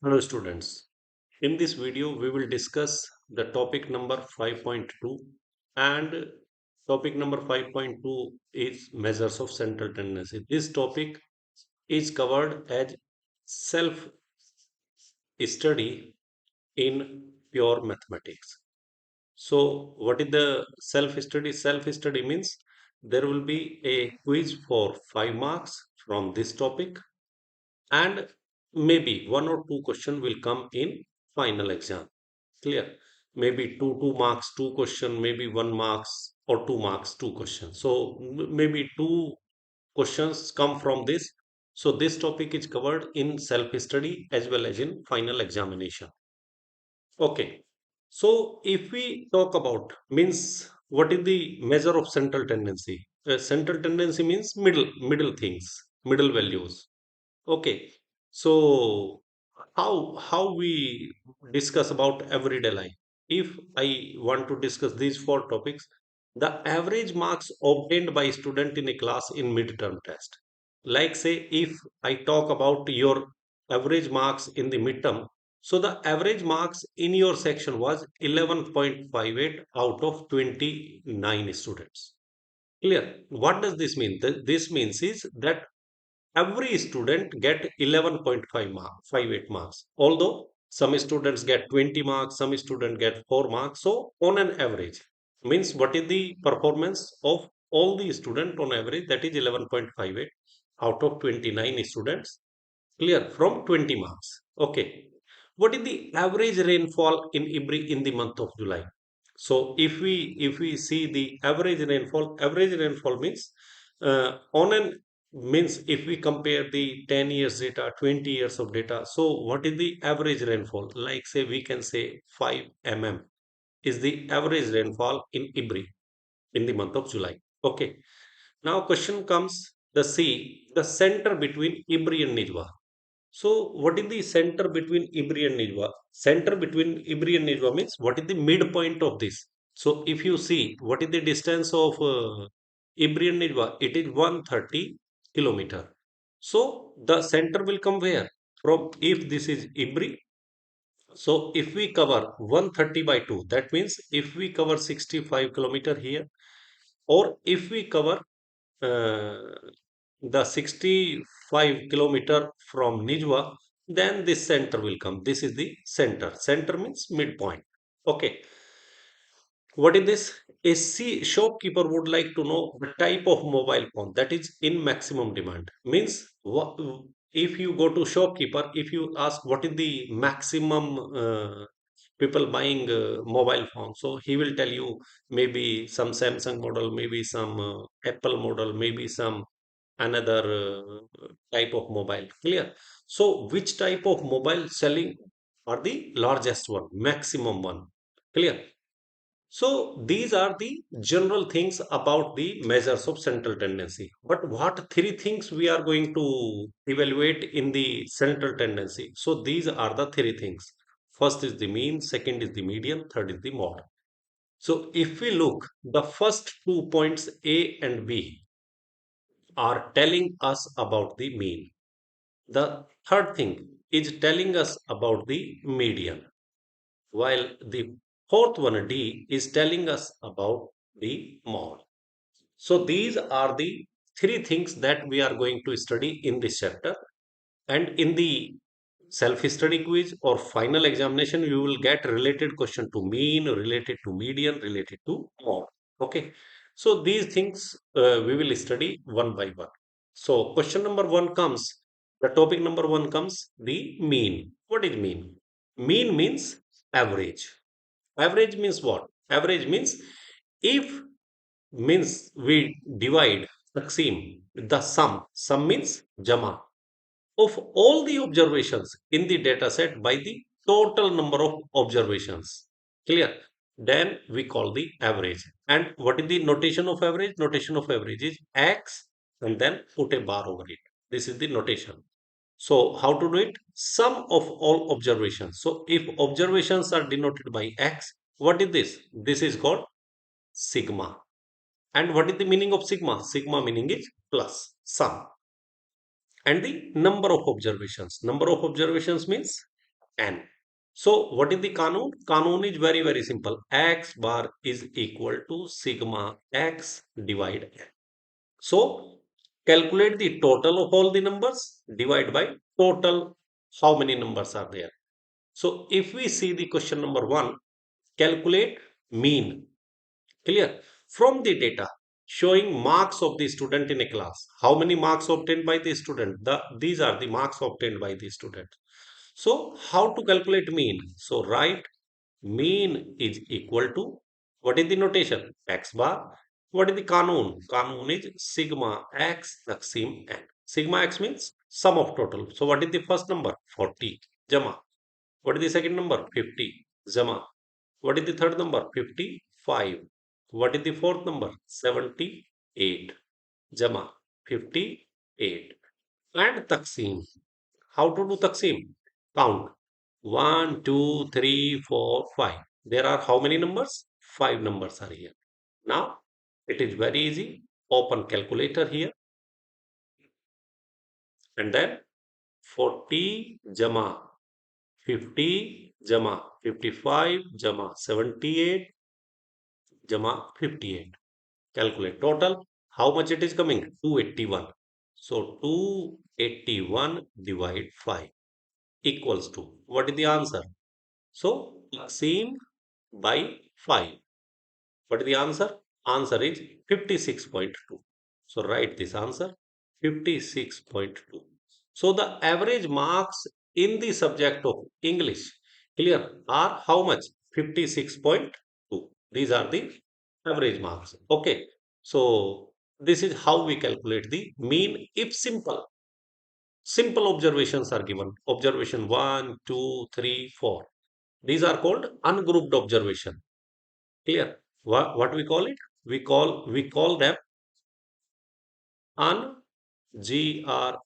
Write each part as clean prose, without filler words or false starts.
Hello students. In this video we will discuss the topic number 5.2 and topic number 5.2 is measures of central tendency. This topic is covered as self study in pure mathematics. So what is the self study? Self study means there will be a quiz for 5 marks from this topic and maybe one or two question will come in final exam. Clear? Maybe two marks, two question, maybe 1 marks or 2 marks, two questions. So maybe two questions come from this. So this topic is covered in self-study as well as in final examination. Okay. So if we talk about means what is the measure of central tendency? Central tendency means middle things, middle values. Okay. So how we discuss about everyday life? If I want to discuss these four topics, the average marks obtained by student in a class in midterm test. Like say if I talk about your average marks in the midterm, so the average marks in your section was 11.58 out of 29 students. Clear? What does this mean? This means is that every student get 11.5 marks 58 marks, although some students get 20 marks, some student get 4 marks. So on an average means what is the performance of all the student on average, that is 11.58 out of 29 students. Clear? From 20 marks. Okay. What is the average rainfall in Ibri in the month of July? So if we see the average rainfall means on an means if we compare the 10 years data, 20 years of data. So what is the average rainfall? Like say we can say 5 mm is the average rainfall in Ibri in the month of July. Okay. Now question comes the C, the center between Ibri and Nijwa. So, what is the center between Ibri and Nijwa? Center between Ibri and Nijwa means what is the midpoint of this? So, if you see what is the distance of Ibri and Nijwa, it is 130 kilometer. So, the center will come where? From if this is Ibri. So, if we cover 130 by 2, that means if we cover 65 kilometer here, or if we cover uh, the 65 kilometer from Nijwa, then this center will come. This is the center. Center means midpoint. Okay. What is this? A shopkeeper would like to know the type of mobile phone that is in maximum demand. Means if you go to shopkeeper, if you ask what is the maximum people buying mobile phone, so he will tell you maybe some Samsung model, maybe some Apple model, maybe some another type of mobile. Clear? So which type of mobile selling are the largest one, maximum one? Clear? So these are the general things about the measures of central tendency. But what three things we are going to evaluate in the central tendency? So these are the three things. First is the mean, second is the median, third is the mode. So if we look, the first 2 points A and B are telling us about the mean. The third thing is telling us about the median, while the fourth one D is telling us about the mode. So these are the three things that we are going to study in this chapter. And in the self-study quiz or final examination, you will get related question to mean, related to median, related to mode. Okay. So these things we will study one by one. So question number one comes, the topic number one comes the mean. What is mean? Mean means average. Average means what? Average means if means we divide Taksim, the sum means Jama of all the observations in the data set by the total number of observations. Clear? Then we call the average. And what is the notation of average? Notation of average is X and then put a bar over it. This is the notation. So how to do it? Sum of all observations. So if observations are denoted by X, what is this? This is called sigma. And what is the meaning of sigma? Sigma meaning is plus, sum. And the number of observations. Number of observations means n. So what is the Kanun? Kanun is very, very simple. X bar is equal to sigma x divide n. So calculate the total of all the numbers, divide by total how many numbers are there. So if we see the question number one, calculate mean. Clear? From the data showing marks of the student in a class. How many marks obtained by the student? These are the marks obtained by the student. So how to calculate mean? So write mean is equal to, what is the notation? X bar. What is the Kanun? Kanun is sigma x taksim n. Sigma x means sum of total. So what is the first number? 40. Jama. What is the second number? 50. Jama. What is the third number? 55. What is the fourth number? 78. Jama. 58. And Taksim. How to do Taksim? Count. One, 2, 3, 4, 5. There are how many numbers? 5 numbers are here. Now, it is very easy. Open calculator here. And then 40 Jama. 50 Jama. 55 Jama. 78 Jama 58. Calculate total. How much it is coming? 281. So 281 divide 5 equals to, what is the answer? So same by 5. What is the answer? Answer is 56.2. So write this answer 56.2. So the average marks in the subject of English, clear, are how much? 56.2. These are the average marks. Okay. So this is how we calculate the mean if simple. Simple observations are given. Observation one, 2, 3, 4. These are called ungrouped observation. Clear? What we call it? We call them un GROUPED,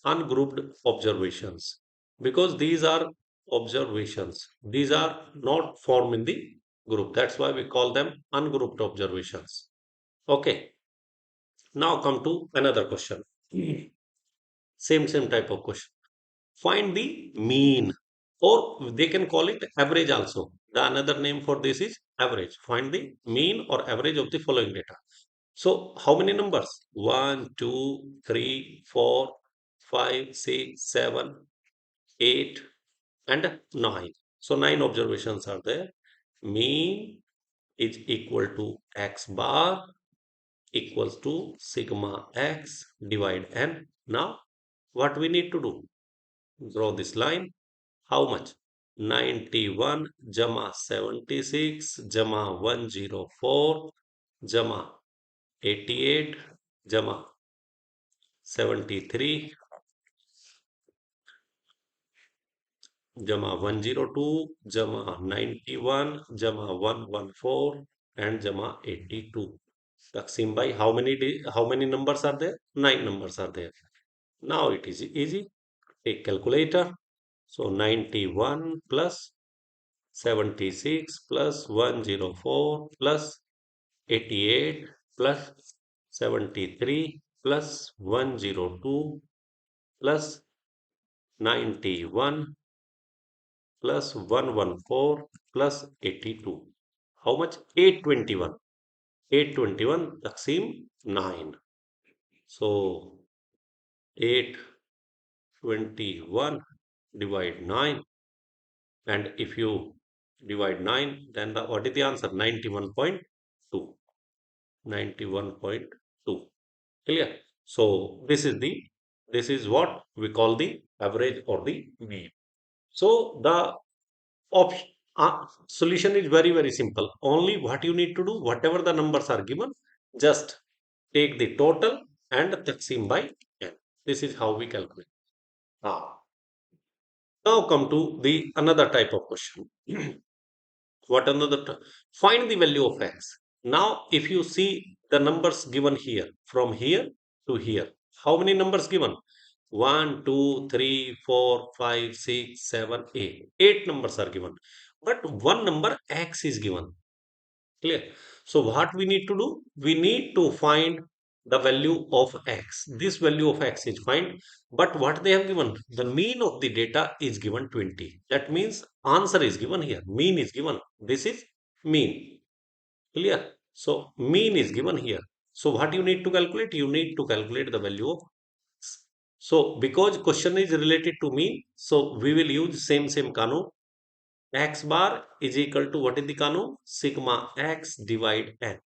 ungrouped observations, because these are observations. These are not formed in the group. That's why we call them ungrouped observations. Okay. Now come to another question. Same type of question. Find the mean, or they can call it average also. The another name for this is average. Find the mean or average of the following data. So how many numbers? One, 2, 3, 4, 5, 6, 7, 8, and 9. So 9 observations are there. Mean is equal to x bar equals to sigma x divide n. Now what we need to do? Draw this line. How much? 91 Jama 76 Jama 104 Jama 88 Jama 73 Jama 102 Jama 91 Jama 114 and Jama 82. Taksim by how many numbers are there? 9 numbers are there. Now it is easy. Take calculator. So 91 plus 76 plus 104 plus 88 plus 73 plus 102 plus 91 plus 114 plus 82. How much? 821. 821 Taksim 9. So 821 divide 9. And if you divide 9, then what is the answer? 91.2. 91.2. Clear? So this is what we call the average or the mean. So the option solution is very, very simple. Only what you need to do, whatever the numbers are given, just take the total and taksim by n. This is how we calculate. Ah. Now come to the another type of question. What another find the value of x. Now if you see the numbers given here from here to here, how many numbers given? One, 2, 3, 4, 5, 6, 7, 8. 8 numbers are given. But one number x is given. Clear? So what we need to do? We need to find the value of x. This value of x is find, but what they have given, the mean of the data is given 20. That means answer is given here. Mean is given. This is mean. Clear? So mean is given here. So what you need to calculate? You need to calculate the value of x. So because question is related to mean, so we will use same Kanu. X bar is equal to what is the Kanu? Sigma x divide n.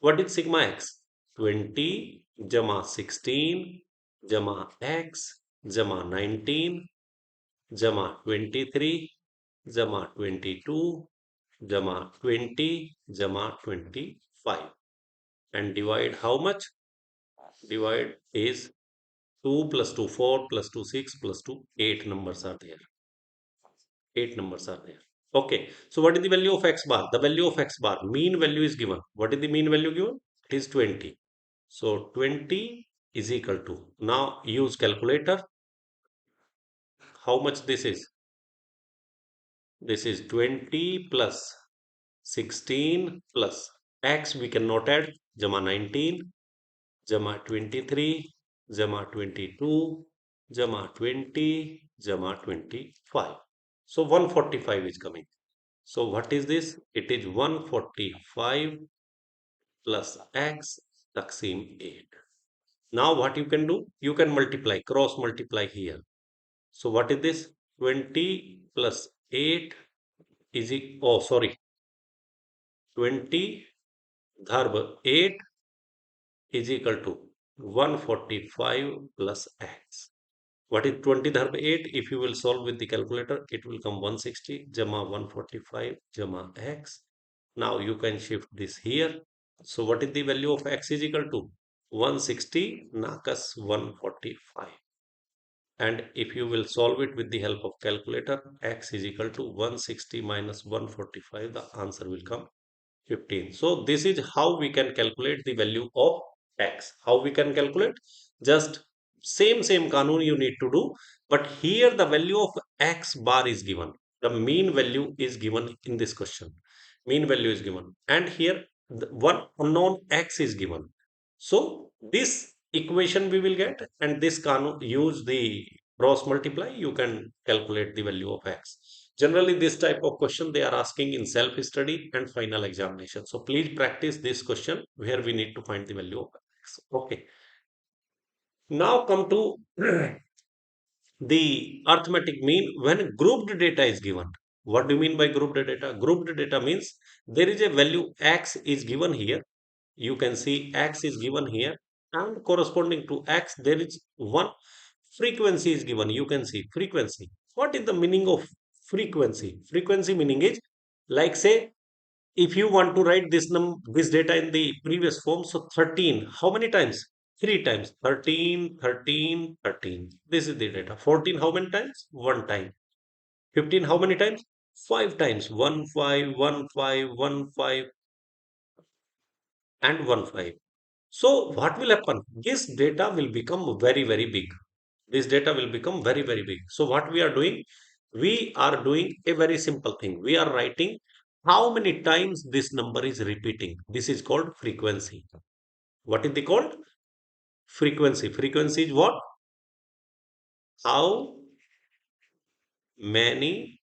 What is sigma x? 20 jama 16 jama x jama 19 jama 23 jama 22 jama 20 jama 25, and divide how much? Divide is 2 plus 2 4 plus 2 6 plus 2 8 numbers are there. 8 numbers are there. Okay. So what is the value of x bar? The value of x bar, mean value is given. What is the mean value given? It is 20. So 20 is equal to, now use calculator. How much this is? This is 20 plus 16 plus x we cannot add, jama 19, jama 23, jama 22, jama 20, jama 25. So 145 is coming. So what is this? It is 145 plus x taksim 8. Now what you can do? You can multiply, cross multiply here. So what is this? 20 plus 8 is oh sorry, 20 dharb 8 is equal to 145 plus x. What is 20 dharb 8? If you will solve with the calculator, it will come 160 jama 145 jama x. Now you can shift this here. So what is the value of x is equal to? 160 nakas 145. And if you will solve it with the help of calculator, x is equal to 160 minus 145, the answer will come 15. So this is how we can calculate the value of x. How we can calculate? Just same Kanun you need to do, but here the value of x bar is given. The mean value is given in this question. Mean value is given, and here one unknown x is given. So this equation we will get, and this Kanun use the cross multiply. You can calculate the value of x. Generally, this type of question they are asking in self-study and final examination. So please practice this question where we need to find the value of x. Okay. Now come to the arithmetic mean when grouped data is given. What do you mean by grouped data? Grouped data means there is a value x is given here. You can see x is given here, and corresponding to x there is one frequency is given. You can see frequency. What is the meaning of frequency? Frequency meaning is, like say, if you want to write this data in the previous form, so 13 how many times? 3 times. 13 13 13, this is the data. 14 how many times? One time. 15 how many times? 5 times. 1 5 1 5 1 5 and 1 5. So what will happen? This data will become very big. This data will become very big. So what we are doing? We are doing a very simple thing. We are writing how many times this number is repeating. This is called frequency. What is it called? Frequency. Frequency is what? How many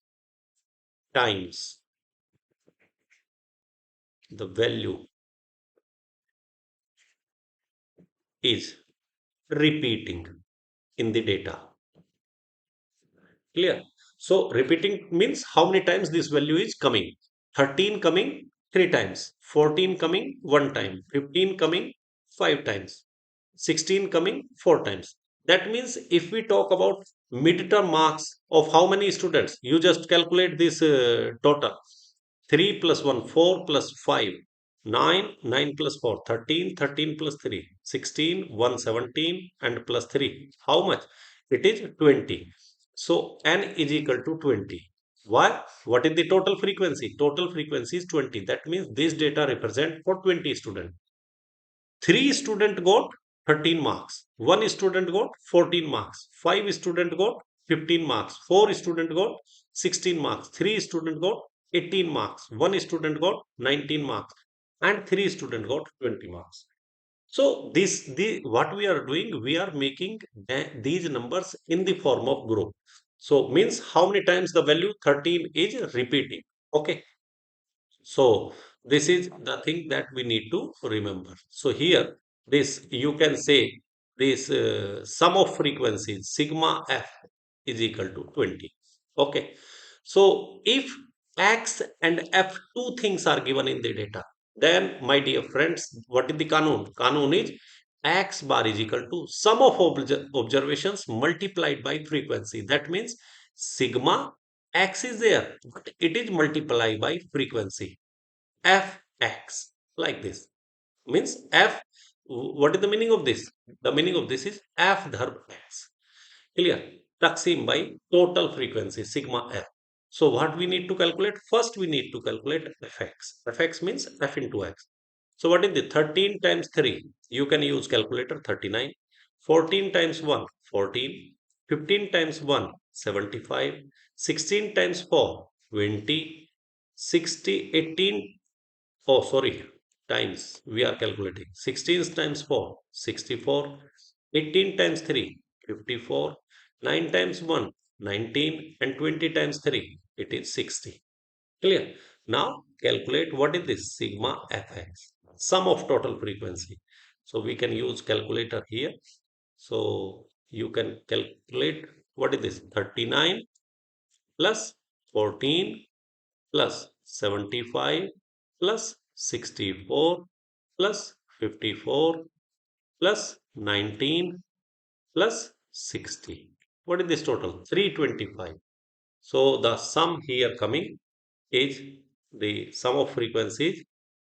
times the value is repeating in the data. Clear? So repeating means how many times this value is coming. 13 coming 3 times, 14 coming 1 time, 15 coming 5 times, 16 coming 4 times. That means if we talk about midterm marks of how many students, you just calculate this total. 3 plus 1, 4 plus 5, 9, 9 plus 4, 13, 13 plus 3, 16, 117 and plus 3. How much? It is 20. So n is equal to 20. Why? What is the total frequency? Total frequency is 20. That means this data represent for 20 students. 3 student got 13 marks. 1 student got 14 marks. 5 student got 15 marks. 4 student got 16 marks. 3 student got 18 marks. 1 student got 19 marks. And 3 student got 20 marks. So the what we are doing, we are making these numbers in the form of group. So means how many times the value 13 is repeating. Okay. So this is the thing that we need to remember. So here, this you can say this sum of frequencies sigma f is equal to 20. Okay. So if x and f two things are given in the data, then my dear friends, what is the Kanun? Kanun is x bar is equal to sum of observations multiplied by frequency. That means sigma x is there, but it is multiplied by frequency fx like this. Means f, what is the meaning of this? The meaning of this is f dharm x. Clear? Taksim by total frequency sigma f. So what we need to calculate? First we need to calculate fx. Fx means f into x. So what is the 13 times 3? You can use calculator 39. 14 times 1, 14. 15 times 1, 75. 16 times 4, 20. 60, 18. Oh, sorry. Times we are calculating. 16 times 4, 64. 18 times 3, 54. 9 times 1, 19. And 20 times 3, it is 60. Clear? Now calculate what is this sigma fx, sum of total frequency. So we can use calculator here. So you can calculate what is this 39 plus 14 plus 75 plus 64 plus 54 plus 19 plus 60. What is this total? 325. So the sum here coming is the sum of frequencies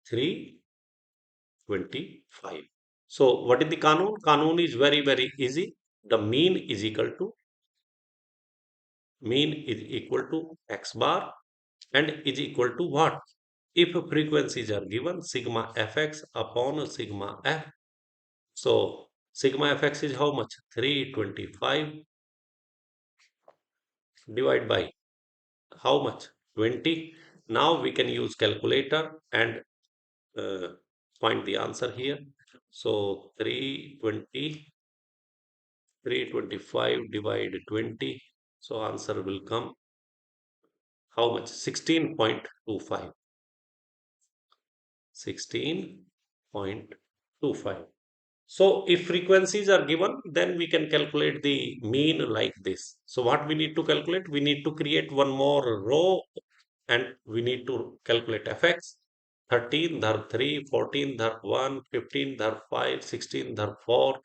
325. So what is the Kanun? Kanun is very, very easy. The mean is equal to x bar and is equal to what? If frequencies are given, sigma fx upon sigma f. So sigma fx is how much? 325 divided by how much? 20. Now we can use calculator and uh, find the answer here. So 325 divided 20. So answer will come how much? 16.25. 16.25. So if frequencies are given, then we can calculate the mean like this. So what we need to calculate? We need to create one more row and we need to calculate fx. 13 dhar 3, 14 dhar 1, 15 dhar 5, 16 dhar 4,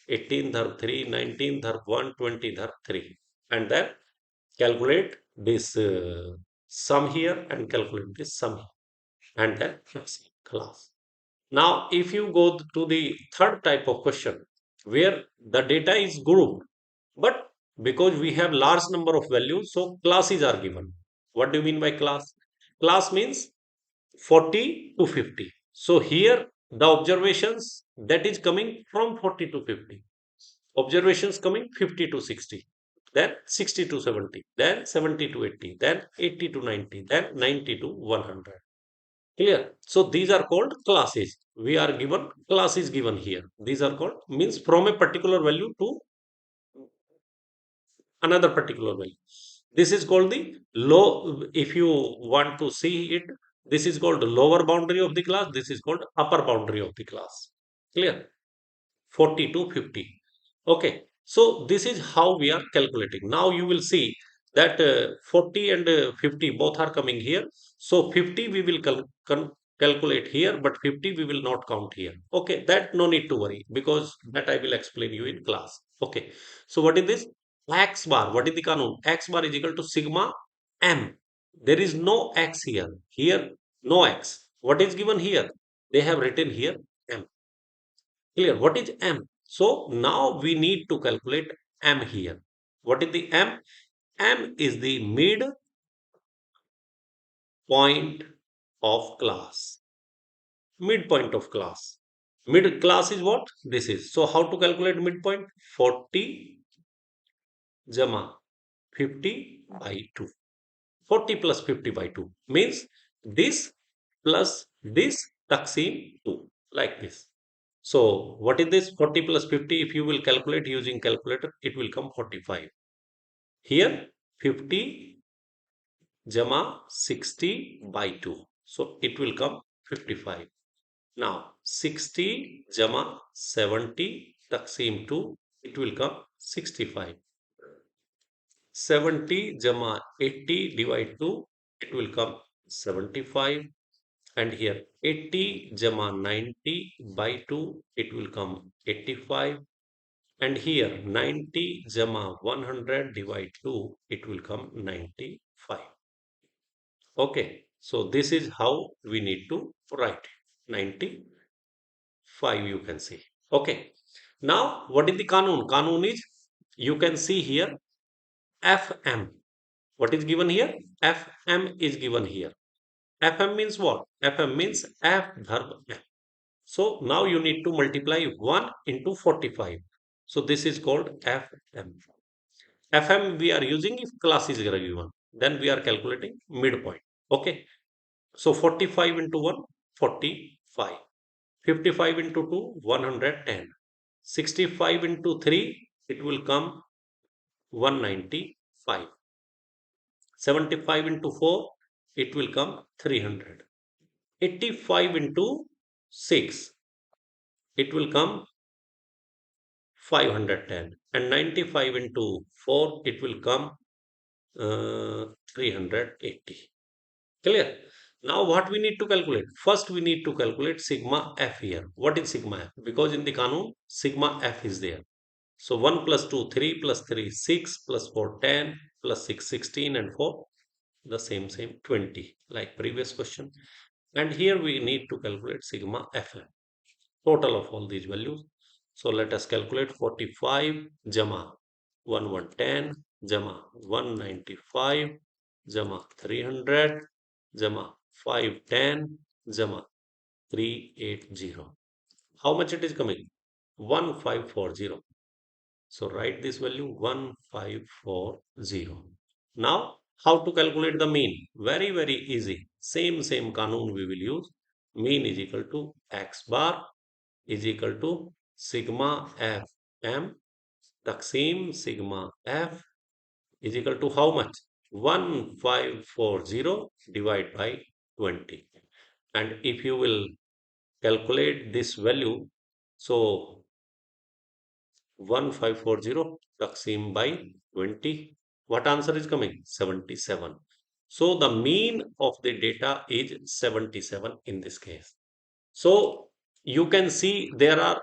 18 dhar 3, 19 dhar 1, 20 dhar 3. And then calculate this sum here and calculate this sum here. And then class. Now, if you go to the third type of question where the data is grouped, but because we have large number of values, so classes are given. What do you mean by class? Class means 40 to 50. So here the observations that is coming from 40 to 50. Observations coming 50 to 60. Then 60 to 70. Then 70 to 80. Then 80 to 90. Then 90 to 100. Clear? So these are called classes. We are given classes given here. These are called means from a particular value to another particular value. This is called the low. If you want to see it, this is called the lower boundary of the class. This is called upper boundary of the class. Clear? 40 to 50. Okay. So this is how we are calculating. Now you will see that 40 and 50 both are coming here. So 50 we will calculate here, but 50 we will not count here. Okay. That no need to worry because that I will explain you in class. Okay. So what is this? X bar. What is the Kanun? X bar is equal to sigma m. There is no x here. Here, no x. What is given here? They have written here m. Clear. What is M? So now we need to calculate M here. What is the M? M is the midpoint of class. Midpoint of class. Mid class is what? This is. So how to calculate midpoint? 40 jama 50 by 2. 40 plus 50 by 2 means this plus this taksim 2 like this. So what is this? 40 plus 50. If you will calculate using calculator, it will come 45. Here 50 jama 60 by 2. So it will come 55. Now 60 jama 70 taksim 2. It will come 65. 70 jama 80 divide 2. It will come 75. And here 80 jama 90 by 2. It will come 85. And here 90 jama 100 divide 2, it will come 95. Okay, so this is how we need to write 95, you can see. Okay, now what is the Kanun? Kanun is, you can see here, FM. What is given here? FM is given here. FM means what? FM means F verb M. So now you need to multiply 1 into 45. So this is called FM. FM we are using if class is given. Then we are calculating midpoint. Okay. So 45 into 1, 45. 55 into 2, 110. 65 into 3, it will come 195. 75 into 4, it will come 300. 85 into 6, it will come 510. And 95 into 4, it will come 380. Clear? Now what we need to calculate? First we need to calculate sigma f here. What is sigma f? Because in the Kanun, sigma f is there. So 1 plus 2, 3 plus 3, 6 plus 4, 10 plus 6, 16 and 4, the same 20 like previous question. And here we need to calculate sigma fn, total of all these values. So let us calculate 45 jama 1110 jama 195 jama 300 jama 510 jama 380. How much it is coming? 1540. So write this value 1540. Now how to calculate the mean? Very easy. Same kanun we will use. Mean is equal to x bar is equal to sigma f m taksim sigma f is equal to how much? 1540 divided by 20. And if you will calculate this value, so 1540 taksim by 20, what answer is coming? 77. So the mean of the data is 77 in this case. So you can see there are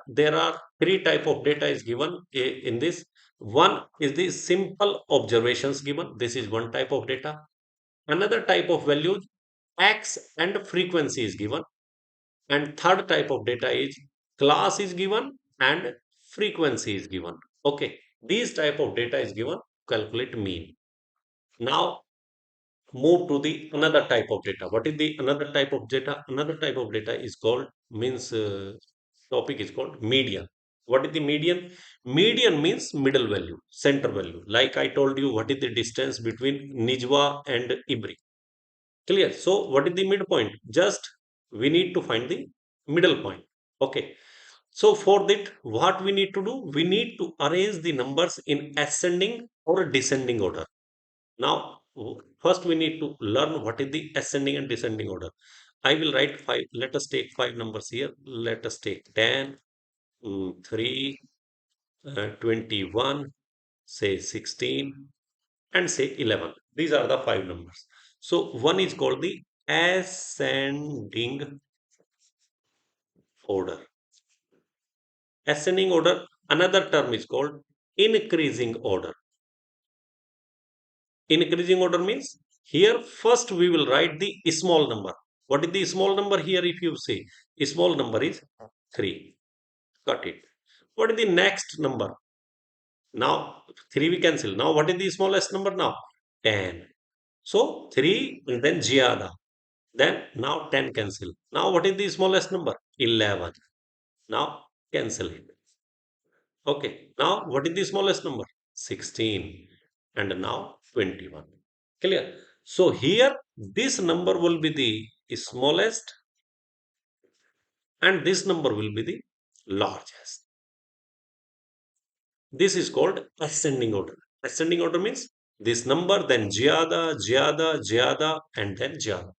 three type of data is given in this. One is the simple observations given. This is one type of data. Another type of values, x and frequency is given. And third type of data is class is given and frequency is given. Okay, these type of data is given. Calculate mean. Now move to the another type of data. What is the another type of data? Another type of data is called means topic is called median. What is the median? Median means middle value, center value. Like I told you, what is the distance between Nijwa and Ibri? Clear. So what is the midpoint? Just we need to find the middle point. Okay. So for that, what we need to do? We need to arrange the numbers in ascending or descending order. Now, first we need to learn what is the ascending and descending order. I will write five. Let us take five numbers here. Let us take 10, 3, 21, say 16, and say 11. These are the five numbers. So, one is called the ascending order. Ascending order, another term is called increasing order. Increasing order means here first we will write the small number. What is the small number here? If you say small number is 3. Got it. What is the next number? Now 3 we cancel. Now what is the smallest number now? 10. So 3 and then Giada. Then now 10 cancel. Now what is the smallest number? 11. Now cancel it. Okay. Now what is the smallest number? 16. And now 21. Clear? So here this number will be the smallest and this number will be the largest. This is called ascending order. Ascending order means this number, then Jyada, Jyada, Jyada, and then Jyada.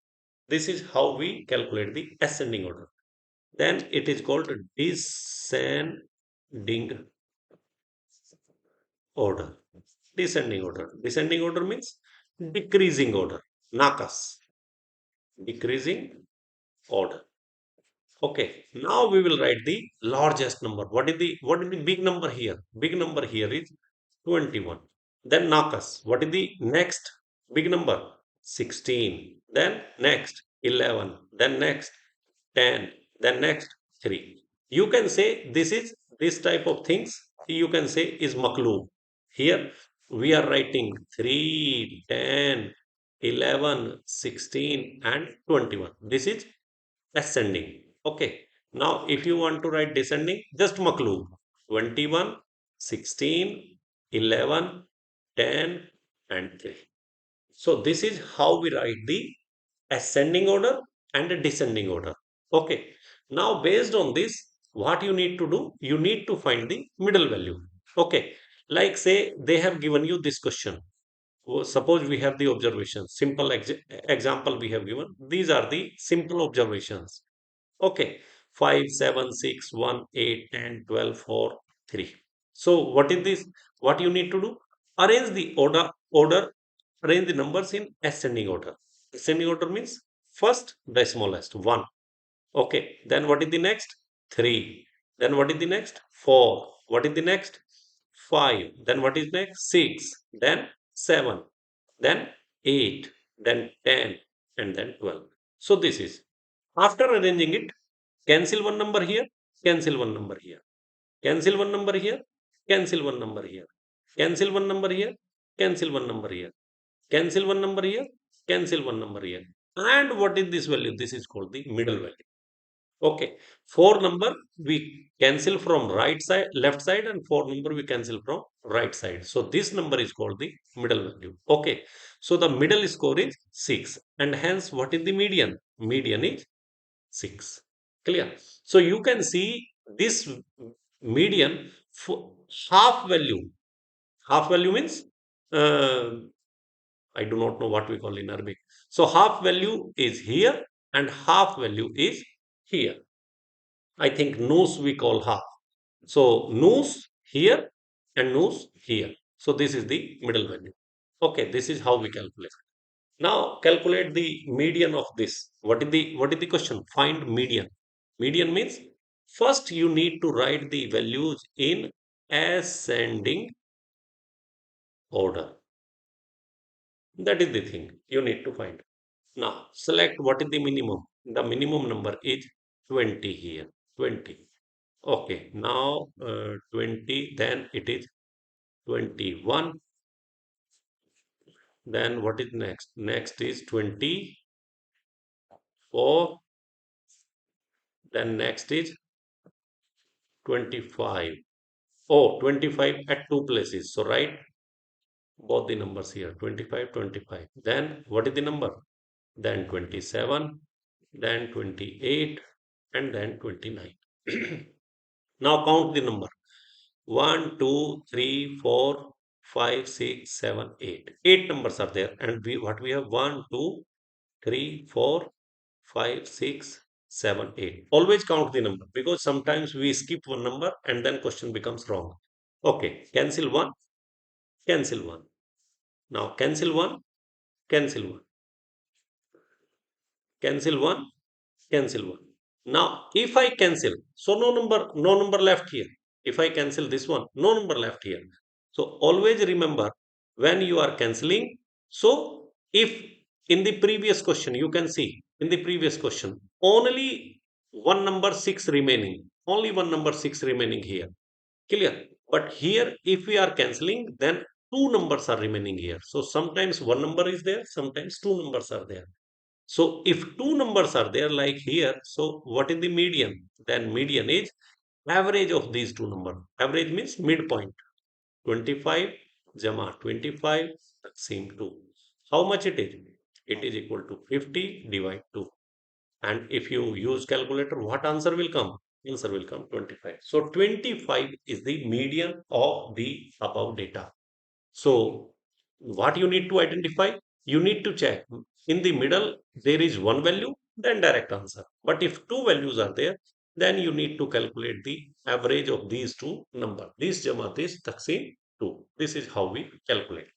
This is how we calculate the ascending order. Then it is called descending order. Descending order. Descending order means decreasing order. Nakas. Decreasing order. Okay, now we will write the largest number. What is the big number here? Big number here is 21. Then Nakas. What is the next big number? 16. Then next 11. Then next 10. Then next 3. You can say this type of things you can say is maklub. Here we are writing 3, 10, 11, 16, and 21. This is ascending. Okay. Now, if you want to write descending, just maklub 21, 16, 11, 10, and 3. So, this is how we write the ascending order and the descending order. Okay. Now, based on this, what you need to do? You need to find the middle value. Okay. Like say they have given you this question. Suppose we have the observations. Simple example we have given. These are the simple observations. Okay, 5, 7, 6, 1, 8, 10, 12, 4, 3. So what is this? What you need to do? Arrange the arrange the numbers in ascending order. Ascending order means first the smallest, 1. Okay, then what is the next? 3. Then what is the next? 4. What is the next? 5. Then what is next? 6. Then 7. Then 8. Then 10. And then 12. So this is. After arranging it, cancel one number here, cancel one number here, cancel one number here, cancel one number here, cancel one number here, cancel one number here, cancel one number here, cancel one number here. And what is this value? This is called the middle value. Okay, four number we cancel from right side, left side, and four number we cancel from right side. So this number is called the middle value. Okay, so the middle score is 6, and hence what is the median? Median is 6. Clear? So you can see this median half value. Half value means uh, I do not know what we call in Arabic. So half value is here and half value is here. I think nose we call half. So nose here and nose here. So this is the middle value. Okay, this is how we calculate. Now calculate the median of this. What is the question? Find median. Median means first you need to write the values in ascending order. That is the thing you need to find. Now select what is the minimum. The minimum number is 20 here. 20. Okay. Now 20. Then it is 21. Then what is next? Next is 24. Then next is 25. Oh, 25 at two places. So write both the numbers here 25, 25. Then what is the number? Then 27, then 28, and then 29. Now count the number 1, 2, 3, 4, 5, 6, 7, 8. 8 numbers are there, and what we have 1, 2, 3, 4, 5, 6, 7, 8. Always count the number because sometimes we skip one number and then question becomes wrong. Okay, cancel 1, cancel 1. Now cancel 1, cancel 1, cancel 1, cancel 1. Now if I cancel, so no number left here. If I cancel this one, no number left here. So always remember when you are canceling. So if in the previous question you can see in the previous question only one number 6 remaining, only one number 6 remaining here. Clear? But here, if we are cancelling, then two numbers are remaining here. So sometimes one number is there, sometimes two numbers are there. So if two numbers are there, like here, so what is the median? Then median is average of these two numbers. Average means midpoint. 25 Jama 25 same 2. How much it is? It is equal to 50 divide 2. And if you use calculator, what answer will come? Answer will come 25. So 25 is the median of the above data. So what you need to identify? You need to check in the middle there is one value, then direct answer. But if two values are there, then you need to calculate the average of these two number. This jama this taksim 2. This is how we calculate.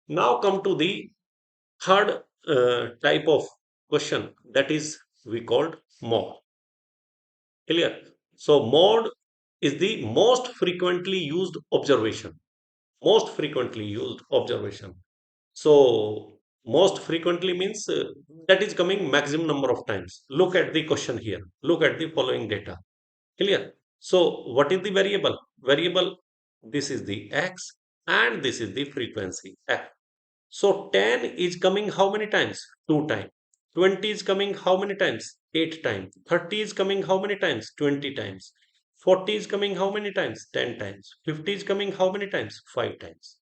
Now come to the third type of question, that is we called mod. Clear? So mod is the most frequently used observation. Most frequently used observation. So most frequently means that is coming maximum number of times. Look at the question here. Look at the following data. Clear? So what is the variable? Variable, this is the x and this is the frequency f. So 10 is coming how many times? 2 times. 20 is coming how many times? 8 times. 30 is coming how many times? 20 times. 40 is coming how many times? 10 times. 50 is coming how many times? 5 times.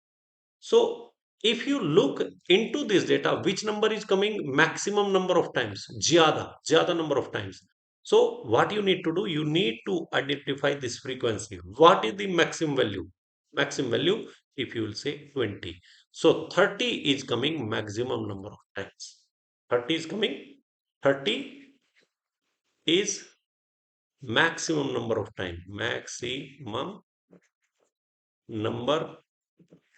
So if you look into this data, which number is coming maximum number of times? Jyada number of times. So what you need to do, you need to identify this frequency. What is the maximum value? Maximum value, if you will say 20. So 30 is coming maximum number of times. 30 is coming. 30 is maximum number of time. Maximum number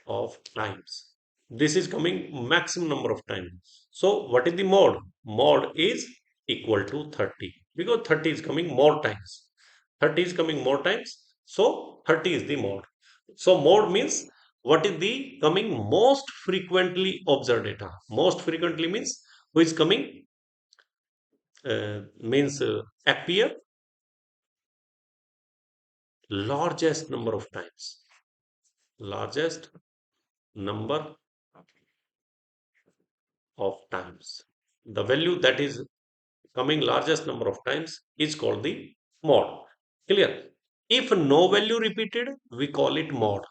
of times. This is coming maximum number of times. So what is the mod? Mod is equal to 30 because 30 is coming more times. 30 is coming more times. So 30 is the mod. So mod means what is the coming most frequently observed data. Most frequently means who is coming means appear largest number of times. Largest number of times. The value that is coming largest number of times is called the mod. Clear? If no value repeated, we call it mod.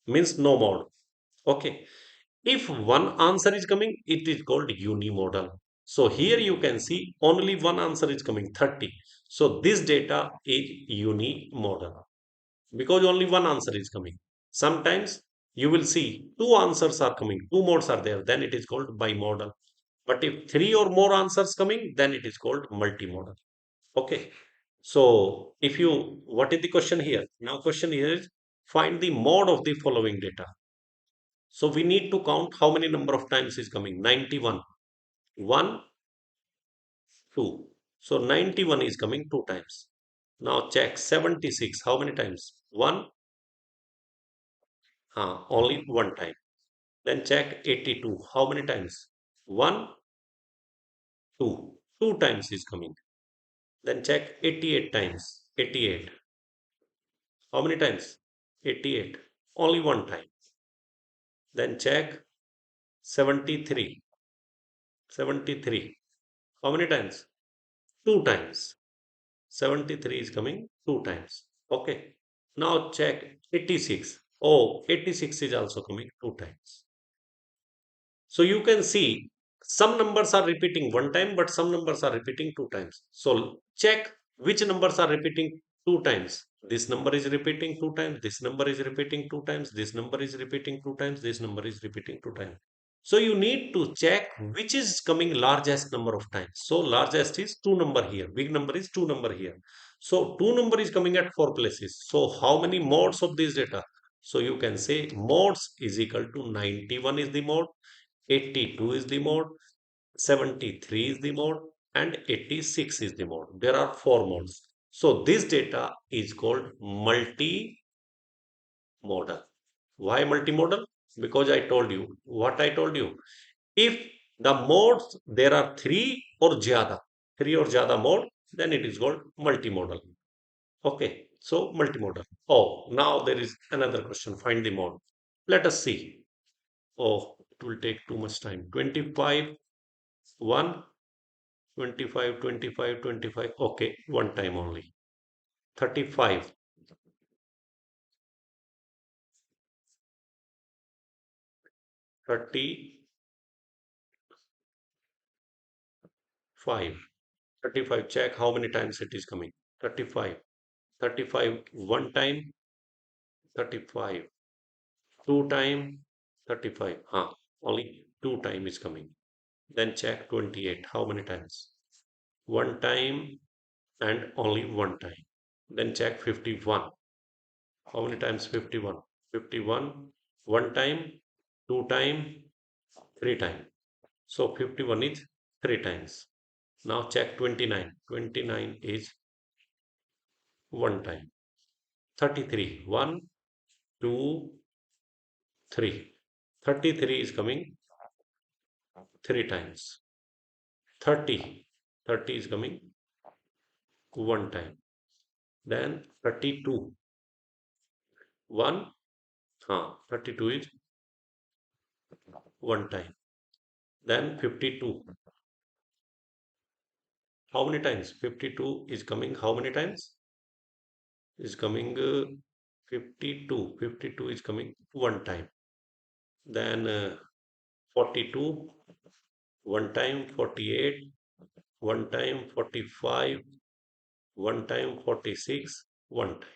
Means no mod. Okay. If one answer is coming, it is called unimodal. So here you can see only one answer is coming 30. So this data is unimodal because only one answer is coming. Sometimes you will see two answers are coming, two modes are there, then it is called bimodal. But if three or more answers coming, then it is called multimodal. Okay. So if you, what is the question here? Now question here is find the mode of the following data. So we need to count how many number of times is coming. 91. 1, 2. So 91 is coming two times. Now check 76. How many times? 1, only one time. Then check 82. How many times? 1, 2. Two times is coming. Then check 88 times. 88. How many times? 88. Only one time. Then check 73. 73. How many times? Two times. 73 is coming two times. Okay. Now check 86. Oh, 86 is also coming two times. So you can see some numbers are repeating one time, but some numbers are repeating two times. So check which numbers are repeating two times. This number is repeating two times. This number is repeating two times. This number is repeating two times. This number is repeating two times. So you need to check which is coming largest number of times. So largest is two number here. Big number is two number here. So two number is coming at four places. So how many modes of this data? So you can say modes is equal to 91 is the mode, 82 is the mode, 73 is the mode, and 86 is the mode. There are four modes. So this data is called multimodal. Why multimodal? Because I told you what I told you. If the modes there are three or jada mode, then it is called multimodal. Okay, so multimodal. Oh, now there is another question. Find the mode. Let us see. Oh, it will take too much time. 25, 1, 25, 25, 25. Okay, one time only. 35, 35, 35. Check how many times it is coming. 35. 35 one time, 35 two time, 35. Only two time is coming. Then check 28. How many times? One time and only one time. Then check 51. How many times 51? 51, one time, two time, three time. So 51 is three times. Now check 29. 29 is one time. 33. One, two, three. 33 is coming three times. 30. 30 is coming one time. Then 32. One. 32 is one time. Then 52. How many times? 52 is coming how many times? Is coming 52. 52 is coming one time. Then 42, one time. 48, one time. 45, one time. 46, one time.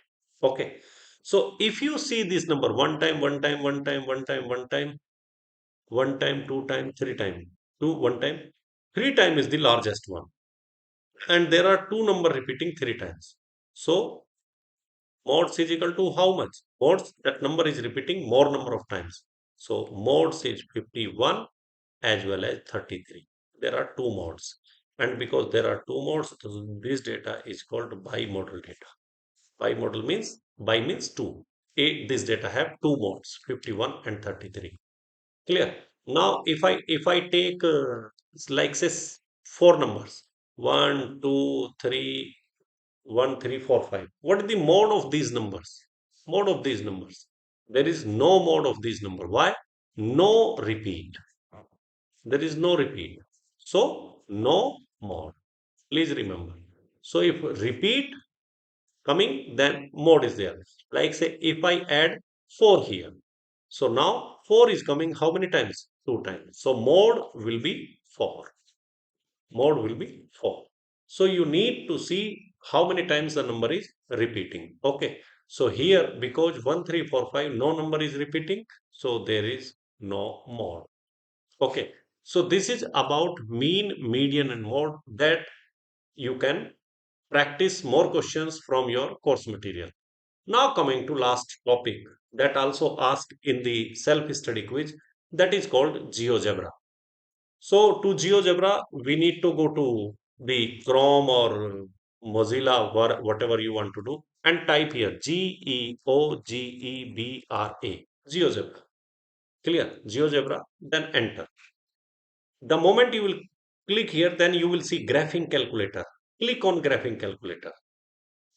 Okay. So if you see this number one time, one time, one time, one time, one time, one time, two time, three time, two, one time, three time is the largest one. And there are two number repeating three times. So mods is equal to how much? Mods, that number is repeating more number of times. So mods is 51 as well as 33. There are two modes. And because there are two modes, this data is called bimodal data. Bimodal means bi means two. This data have two modes, 51 and 33. Clear? Now, if I take like say four numbers, one, two, three, 1, 3, 4, 5. What is the mode of these numbers? Mode of these numbers. There is no mode of these numbers. Why? No repeat. There is no repeat. So, no mode. Please remember. So, if repeat coming, then mode is there. Like say, if I add 4 here. So, now 4 is coming how many times? 2 times. So, mode will be 4. Mode will be 4. So you need to see how many times the number is repeating. Okay. So here, because 1, 3, 4, 5, no number is repeating. So there is no mode. Okay. So this is about mean, median and mode that you can practice more questions from your course material. Now coming to last topic that also asked in the self-study quiz, that is called GeoGebra. So to GeoGebra, we need to go to the Chrome or Mozilla, whatever you want to do, and type here GeoGebra, clear, GeoGebra, then enter. The moment you will click here, then you will see graphing calculator. Click on graphing calculator,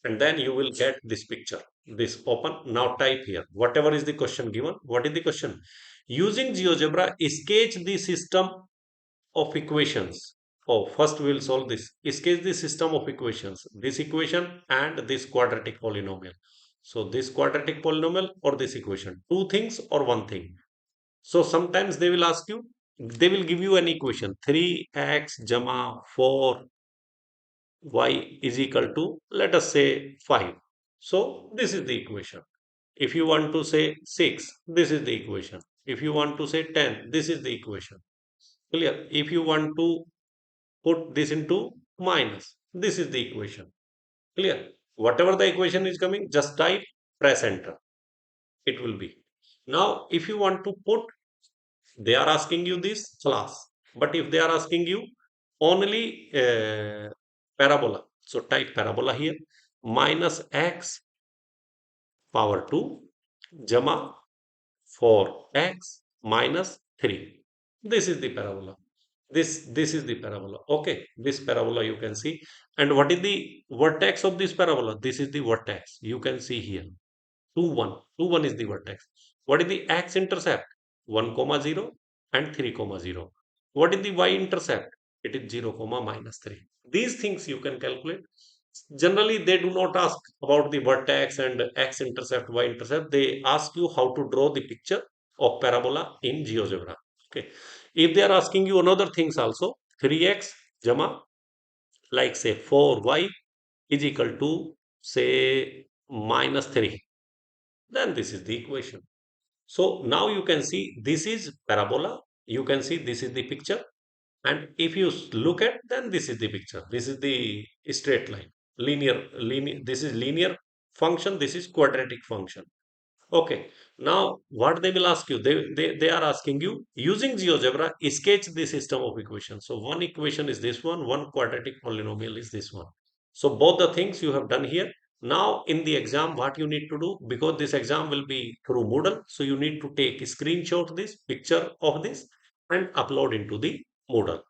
and then you will get this picture. This open. Now type here, whatever is the question given. What is the question? Using GeoGebra, sketch the system of equations. Oh, first we will solve this. Sketch the system of equations. This equation and this quadratic polynomial. So this quadratic polynomial or this equation. Two things or one thing. So sometimes they will ask you, they will give you an equation. 3x gamma 4y is equal to, let us say 5. So this is the equation. If you want to say 6, this is the equation. If you want to say 10, this is the equation. Clear? If you want to put this into minus. This is the equation. Clear? Whatever the equation is coming, just type, press enter. It will be. Now, if you want to put, they are asking you this class. But if they are asking you only parabola, so type parabola here, minus x power 2, gamma 4x minus 3. This is the parabola. This is the parabola. Okay, this parabola you can see. And what is the vertex of this parabola? This is the vertex. You can see here. 2, 1. 2, 1 is the vertex. What is the x-intercept? 1, comma 0 and 3, comma 0. What is the y-intercept? It is 0, comma minus 3. These things you can calculate. Generally, they do not ask about the vertex and x-intercept, y-intercept. They ask you how to draw the picture of parabola in GeoGebra. Okay. If they are asking you another things also, 3x, gamma, like say 4y is equal to, say, -3. Then this is the equation. So now you can see this is parabola. You can see this is the picture. And if you look at, then this is the picture. This is the straight line, linear. This is linear function. This is quadratic function. Okay. Now, what they will ask you, they are asking you using GeoGebra, sketch the system of equations. So one equation is this one quadratic polynomial is this one. So both the things you have done here. Now in the exam, what you need to do, because this exam will be through Moodle, so you need to take a screenshot this picture of this and upload into the Moodle.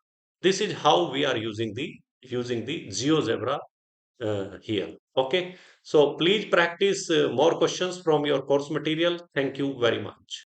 This is how we are using the GeoGebra here. Okay. So please practice more questions from your course material. Thank you very much.